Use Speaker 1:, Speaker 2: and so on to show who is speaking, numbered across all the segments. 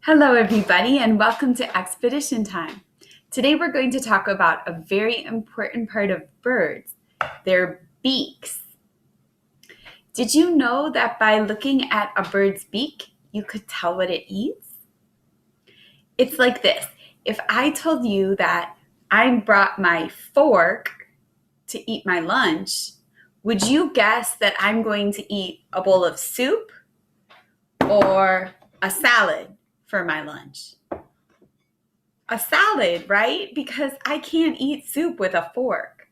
Speaker 1: Hello everybody and welcome to Expedition Time. Today we're going to talk about a very important part of birds, their beaks. Did you know that by looking at a bird's beak, you could tell what it eats? It's like this. If I told you that I brought my fork to eat my lunch, would you guess that I'm going to eat a bowl of soup or a salad for my lunch? A salad, right? Because I can't eat soup with a fork.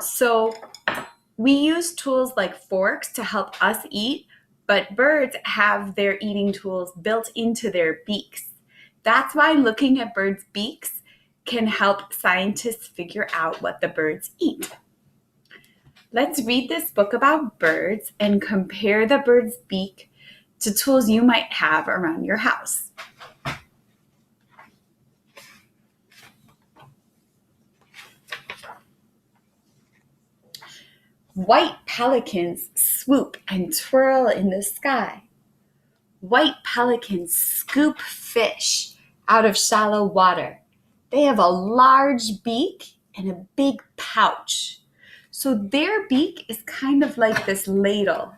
Speaker 1: So we use tools like forks to help us eat, but birds have their eating tools built into their beaks. That's why looking at birds' beaks can help scientists figure out what the birds eat. Let's read this book about birds and compare the bird's beak to tools you might have around your house. White pelicans swoop and twirl in the sky. White pelicans scoop fish out of shallow water. They have a large beak and a big pouch. So their beak is kind of like this ladle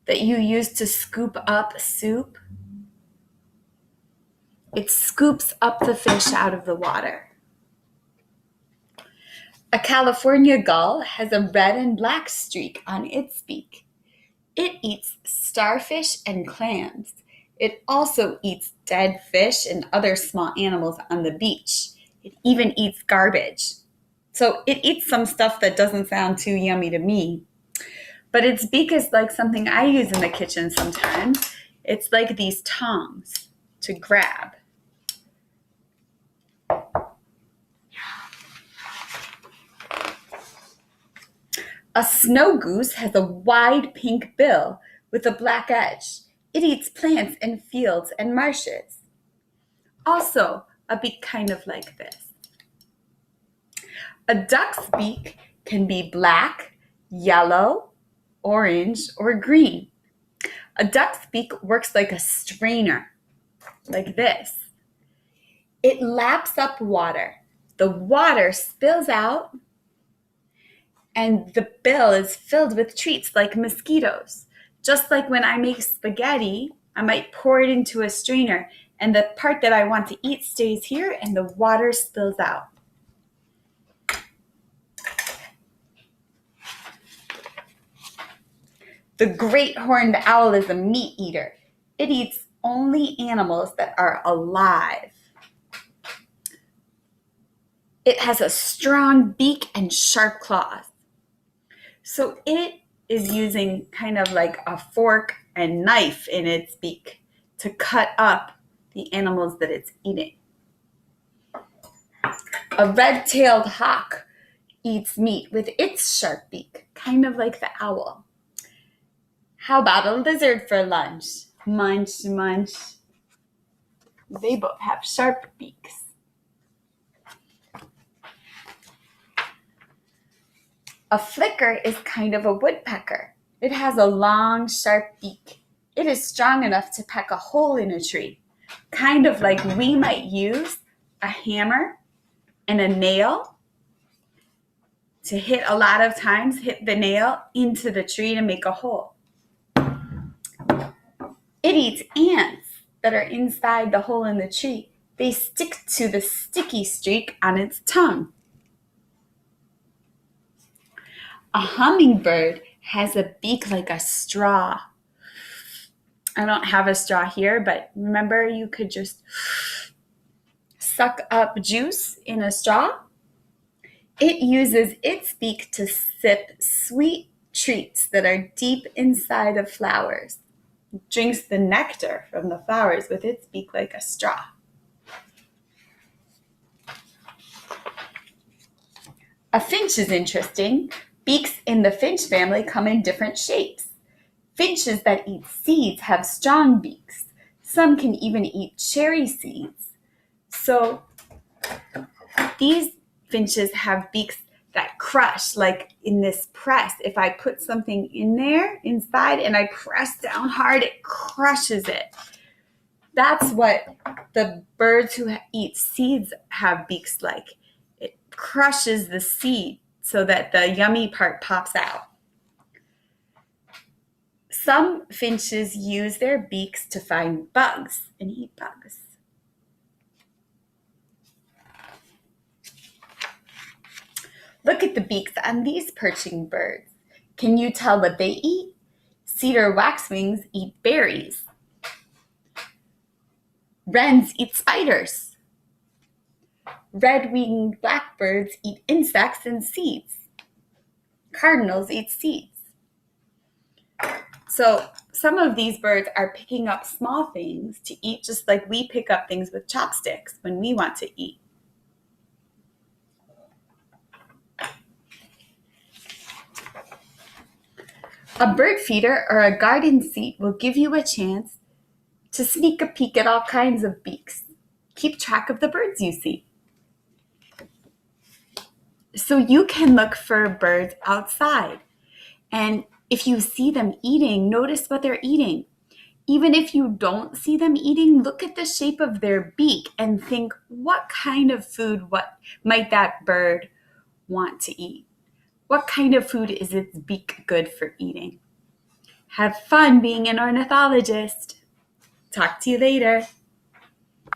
Speaker 1: that you use to scoop up soup. It scoops up the fish out of the water. A California gull has a red and black streak on its beak. It eats starfish and clams. It also eats dead fish and other small animals on the beach. It even eats garbage. So it eats some stuff that doesn't sound too yummy to me. But its beak is like something I use in the kitchen sometimes. It's like these tongs to grab. A snow goose has a wide pink bill with a black edge. It eats plants in fields and marshes. Also, a beak kind of like this. A duck's beak can be black, yellow, orange, or green. A duck's beak works like a strainer, like this. It laps up water. The water spills out, and the bill is filled with treats like mosquitoes. Just like when I make spaghetti, I might pour it into a strainer, and the part that I want to eat stays here, and the water spills out. The great horned owl is a meat eater. It eats only animals that are alive. It has a strong beak and sharp claws. So it is using kind of like a fork and knife in its beak to cut up the animals that it's eating. A red-tailed hawk eats meat with its sharp beak, kind of like the owl. How about a lizard for lunch? Munch, munch. They both have sharp beaks. A flicker is kind of a woodpecker. It has a long, sharp beak. It is strong enough to peck a hole in a tree, kind of like we might use a hammer and a nail to hit a lot of times, hit the nail into the tree to make a hole. It eats ants that are inside the hole in the tree. They stick to the sticky streak on its tongue. A hummingbird has a beak like a straw. I don't have a straw here, but remember you could just suck up juice in a straw? It uses its beak to sip sweet treats that are deep inside of flowers. It drinks the nectar from the flowers with its beak like a straw. A finch is interesting. Beaks in the finch family come in different shapes. Finches that eat seeds have strong beaks. Some can even eat cherry seeds. So these finches have beaks that crush, like in this press. If I put something in there inside and I press down hard, it crushes it. That's what the birds who eat seeds have beaks like. It crushes the seed so that the yummy part pops out. Some finches use their beaks to find bugs and eat bugs. Look at the beaks on these perching birds. Can you tell what they eat? Cedar waxwings eat berries. Wrens eat spiders. Red-winged blackbirds eat insects and seeds. Cardinals eat seeds. So some of these birds are picking up small things to eat, just like we pick up things with chopsticks when we want to eat. A bird feeder or a garden seat will give you a chance to sneak a peek at all kinds of beaks. Keep track of the birds you see. So you can look for birds outside. And if you see them eating, notice what they're eating. Even if you don't see them eating, look at the shape of their beak and think, what kind of food might that bird want to eat? What kind of food is its beak good for eating? Have fun being an ornithologist. Talk to you later.